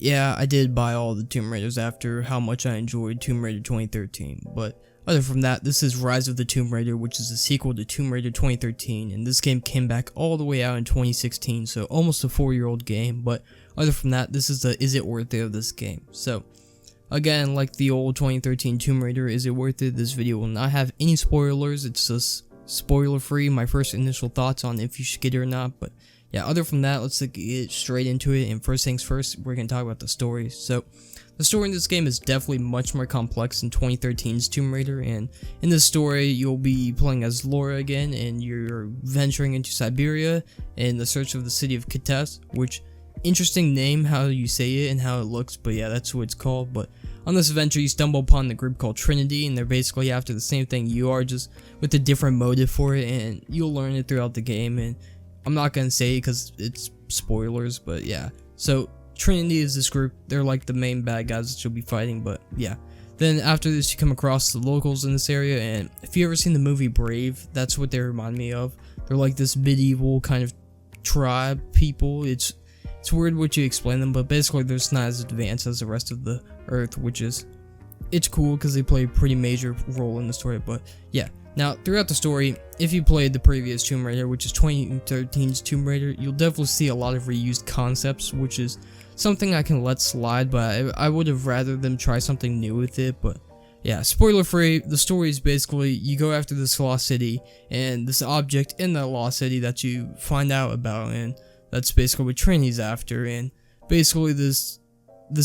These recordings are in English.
yeah, I did buy all the Tomb Raiders after how much I enjoyed Tomb Raider 2013, but other from that, this is Rise of the Tomb Raider, which is a sequel to Tomb Raider 2013, and this game came back all the way out in 2016, so almost a 4-year-old game, but other from that, this is the is it worth it of this game. So, again, like the old 2013 Tomb Raider, is it worth it? This video will not have any spoilers, it's just spoiler free, my first initial thoughts on if you should get it or not, but yeah, other from that, let's get straight into it, and first things first, we're going to talk about the story. So, the story in this game is definitely much more complex than 2013's Tomb Raider, and in this story, you'll be playing as Laura again, and you're venturing into Siberia in the search of the city of Kitezh, which, interesting name, how you say it and how it looks, but yeah, that's what it's called. But on this adventure, you stumble upon the group called Trinity, and they're basically after the same thing you are, just with a different motive for it, and you'll learn it throughout the game, and I'm not gonna say it because it's spoilers, but yeah. So Trinity is this group, they're like the main bad guys that you'll be fighting, but yeah. Then after this, you come across the locals in this area, and if you ever seen the movie Brave, that's what they remind me of. They're like this medieval kind of tribe people. It's weird what you explain them, but basically they're just not as advanced as the rest of the Earth, which is, it's cool because they play a pretty major role in the story, but yeah. Now, throughout the story, if you played the previous Tomb Raider, which is 2013's Tomb Raider, you'll definitely see a lot of reused concepts, which is something I can let slide, but I would have rather them try something new with it. But yeah, spoiler free, the story is basically you go after this lost city, and this object in that lost city that you find out about, and that's basically what Trinity's after, and basically this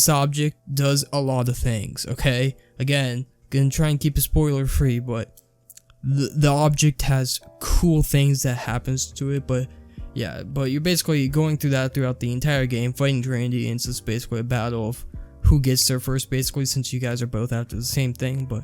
object does a lot of things, okay? Again, gonna try and keep it spoiler free, but the object has cool things that happens to it, but yeah, but you're basically going through that throughout the entire game, fighting Trinity, and it's just basically a battle of who gets there first, basically, since you guys are both after the same thing. But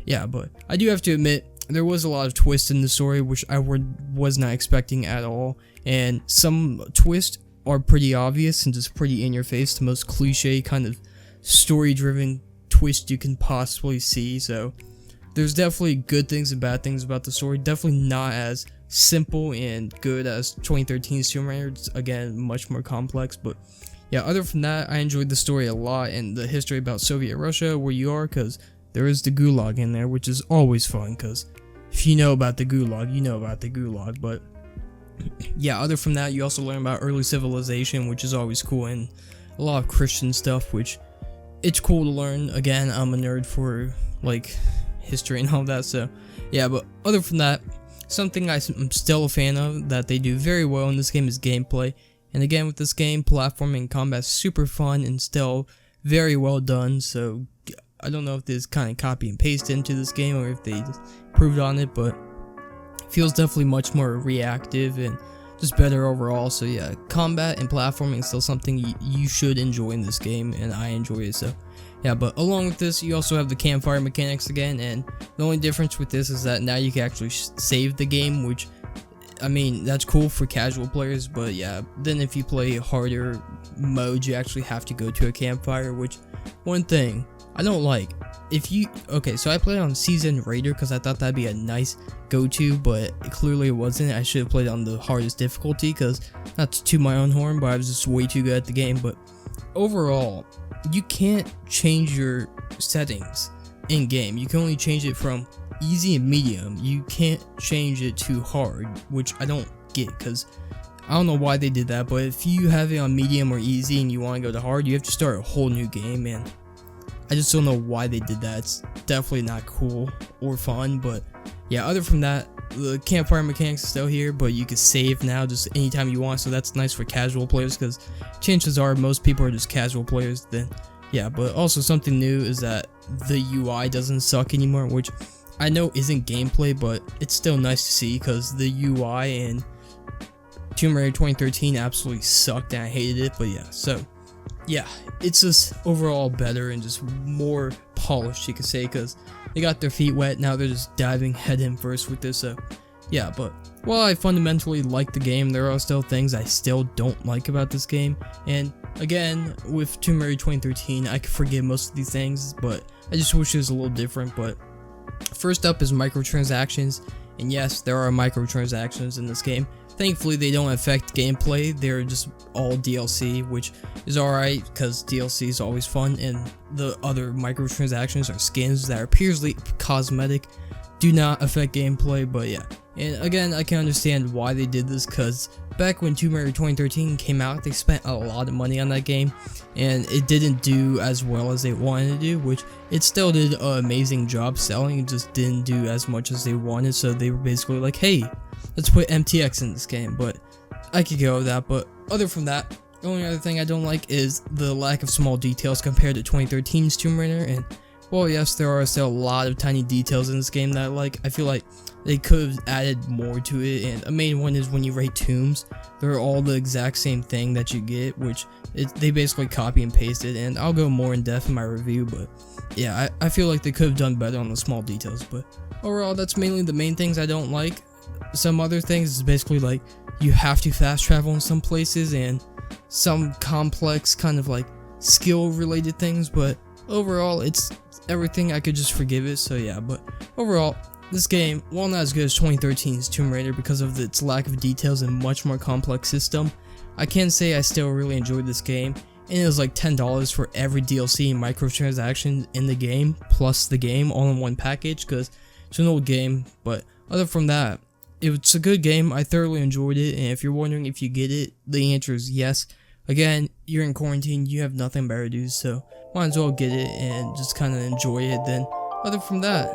yeah, but I do have to admit, there was a lot of twists in the story, which I was not expecting at all, and some twists are pretty obvious and just pretty in your face, the most cliche kind of story-driven twist you can possibly see, so there's definitely good things and bad things about the story. Definitely not as simple and good as 2013's Tomb Raider. It's, again, much more complex. But yeah, other from that, I enjoyed the story a lot and the history about Soviet Russia, where you are, because there is the Gulag in there, which is always fun, because if you know about the Gulag, you know about the Gulag. But yeah, other from that, you also learn about early civilization, which is always cool, and a lot of Christian stuff, which it's cool to learn. Again, I'm a nerd for, like, history and all that, so yeah. But other from that, something I'm still a fan of that they do very well in this game is gameplay, and again, with this game, platforming and combat is super fun and still very well done. So I don't know if this kind of copy and paste into this game or if they just improved on it, but it feels definitely much more reactive and just better overall. So yeah, combat and platforming is still something you should enjoy in this game, and I enjoy it. So yeah, but along with this, you also have the campfire mechanics again, and the only difference with this is that now you can actually save the game, which, I mean, that's cool for casual players, but yeah, then if you play harder modes, you actually have to go to a campfire, which, one thing I don't like, okay, so I played on Seasoned Raider because I thought that'd be a nice go-to, but clearly it wasn't. I should have played on the hardest difficulty, because, not to toot my own horn, but I was just way too good at the game. But overall, you can't change your settings in game. You can only change it from easy and medium. You can't change it to hard, which I don't get, because I don't know why they did that. But if you have it on medium or easy and you want to go to hard, you have to start a whole new game, and I just don't know why they did that. It's definitely not cool or fun. But yeah, other from that, the campfire mechanics is still here, but you can save now just anytime you want, so that's nice for casual players, because chances are most people are just casual players. Then yeah, but also something new is that the UI doesn't suck anymore, which I know isn't gameplay, but it's still nice to see, because the UI in Tomb Raider 2013 absolutely sucked and I hated it. But yeah, so yeah, it's just overall better and just more polished, you could say, because they got their feet wet. Now they're just diving head in first with this. So yeah, but while I fundamentally like the game, there are still things I still don't like about this game. And again, with Tomb Raider 2013, I can forgive most of these things, but I just wish it was a little different. But first up is microtransactions, And yes, there are microtransactions in this game. Thankfully, they don't affect gameplay. They're just all DLC, which is alright because DLC is always fun. And the other microtransactions are skins that are purely cosmetic, do not affect gameplay. But yeah, and again, I can understand why they did this, because back when Tomb Raider 2013 came out, they spent a lot of money on that game, and it didn't do as well as they wanted to do, which it still did an amazing job selling. It just didn't do as much as they wanted, so they were basically like, hey, let's put MTX in this game. But I could go with that. But other from that, the only other thing I don't like is the lack of small details compared to 2013's Tomb Raider. And well, yes, there are still a lot of tiny details in this game that I like. I feel like they could have added more to it, and a main one is when you raid tombs, they're all the exact same thing that you get, which they basically copy and pasted, and I'll go more in depth in my review. But yeah, I feel like they could have done better on the small details. But overall, that's mainly the main things I don't like. Some other things is basically like you have to fast travel in some places, and some complex kind of like skill related things, but overall it's everything I could just forgive it. So yeah, but overall, this game, while not as good as 2013's Tomb Raider because of its lack of details and much more complex system, I can say I still really enjoyed this game, and it was like $10 for every DLC and microtransaction in the game, plus the game all in one package, because it's an old game. But other from that, it's a good game. I thoroughly enjoyed it, and if you're wondering if you get it, the answer is yes. Again, you're in quarantine, you have nothing better to do, so might as well get it and just kind of enjoy it. Then other from that,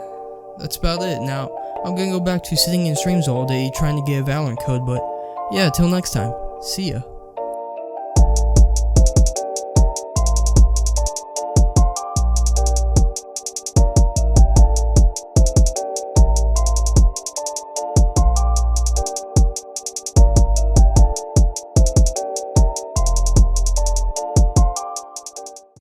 that's about it. Now, I'm gonna go back to sitting in streams all day trying to get a Valorant code, but yeah, till next time, see ya.